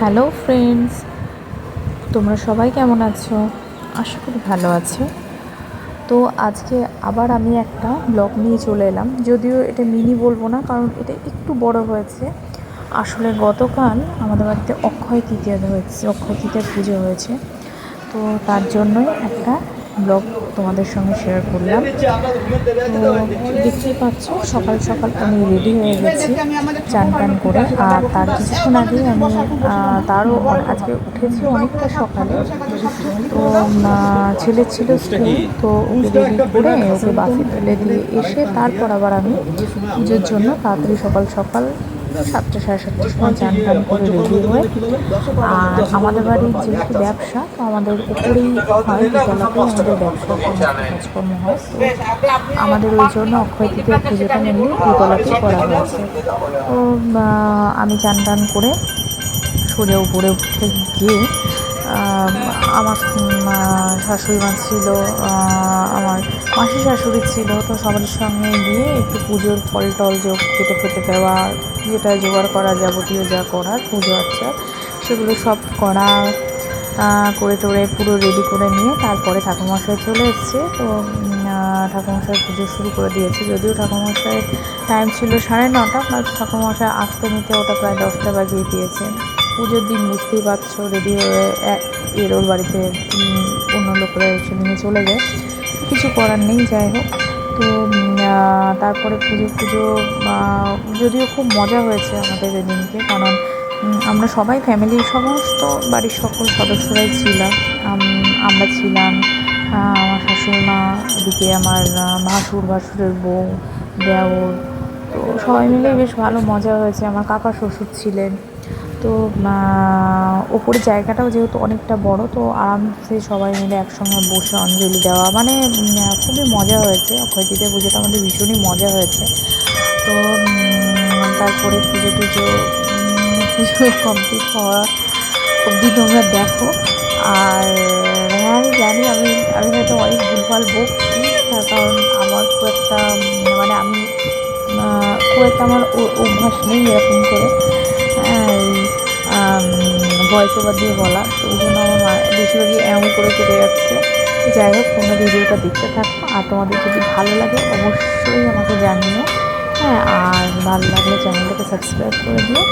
Hello friends, তোমরা সবাই কেমন আছো? আশা করি ভালো আছো। তো আজকে আবার আমি একটা ব্লগ নিয়ে চলে এলাম। যদিও এটা মিনি বলবো না, কারণ এটা একটু বড় হয়েছে। আসলে গতকাল আমাদের বাড়িতে অক্ষয় তৃতীয়া পুজো হয়েছে। তো তার জন্যই একটা ব্লগ তোমাদের সঙ্গে শেয়ার করলাম। তো দেখতেই পাচ্ছ, সকাল সকাল আমি রেডি হয়ে গেছি চান টান করে। আর তার কিছুক্ষণ আগেই আমি আজকে উঠেছি অনেকটা সকালে। তো ছেলের ছিল স্কুল, তো ওকে রেডি করে ওকে বাসে তুলে দিয়ে এসে তারপর আবার আমি পুজোর জন্য তাড়াতাড়ি সকাল সকাল 7টা সাড়ে 7টার সময় চান টান করে রেডি হয়ে। আর আমাদের বাড়ির যেহেতু ব্যবসা, তো আমাদের উপরেই হয়, দোতলাতেই আমাদের ব্যবসার সমস্ত কাজকর্ম হয়। তো আমাদের ওই জন্য অক্ষয় তৃতীয়া পুজোটা মেনলি দোতলাতেই করা হয়েছে। তো আমি চান টান করে সোজা উপরে উঠে গিয়ে আমার শাশুড়ি মা ছিল, আমার মাসি শাশুড়ি ছিল, তো সবার সঙ্গে গিয়ে একটু পুজোর ফল টল কেটে ফেটে দেওয়া, যেটা জোগাড় করা যাবতীয় যা করার পুজো আচ্ছা সেগুলো সব করা করে টোরে পুরো রেডি করে নিয়ে তারপরে ঠাকুরমশাই চলে এসছে। তো ঠাকুরমশাই পুজো শুরু করে দিয়েছে। যদিও ঠাকুরমশাইয়ের টাইম ছিল 9:30, প্লাস ঠাকুরমশাই আসতে নিতে ওটা প্রায় 10টা বাজিয়ে দিয়েছে। পুজোর দিন বুঝতেই পারছো, রেডি হয়ে ওর বাড়িতে অন্য লোকরা এসে নিয়ে চলে যায়, কিছু করার নেই। যাই হোক, তো তারপরে পুজো যদিও খুব মজা হয়েছে আমাদের এদিনকে, কারণ আমরা সবাই ফ্যামিলির সমস্ত বাড়ির সকল সদস্যরাই ছিলাম। আমরা ছিলাম, আমার শাশুড়ি মা, এদিকে আমার ভাসুরের বউ, দেওর, তো সবাই মিলে বেশ ভালো মজা হয়েছে। আমার কাকা শ্বশুর ছিলেন। তো ওপরে জায়গাটাও যেহেতু অনেকটা বড়, তো আরামসে সবাই মিলে একসঙ্গে বসে অঞ্জলি দেওয়া, মানে খুবই মজা হয়েছে। অক্ষয় তৃতীয়া পুজোটা আমাদের ভীষণই মজা হয়েছে। তো তারপরে পুজো কমপ্লিট হওয়া অবধি তোমরা দেখো। আর হ্যাঁ, আমি জানি আমি হয়তো অনেক ভুলভাল বকছি, তার কারণ আমার খুব একটা আমি খুব একটা আমার অভ্যাস নেই এরকম করে এই ভয়েস ওভার দিয়ে বলা। তো ওই জন্য আমার বেশিরভাগই এমন করে কেটে যাচ্ছে। যাই হোক, তোমরা ভিডিওটা দেখতে থাকো, আর তোমাদের যদি ভালো লাগে অবশ্যই আমাকে জানিও। হ্যাঁ, আর ভালো লাগলে চ্যানেলটাকে সাবস্ক্রাইব করে দিও।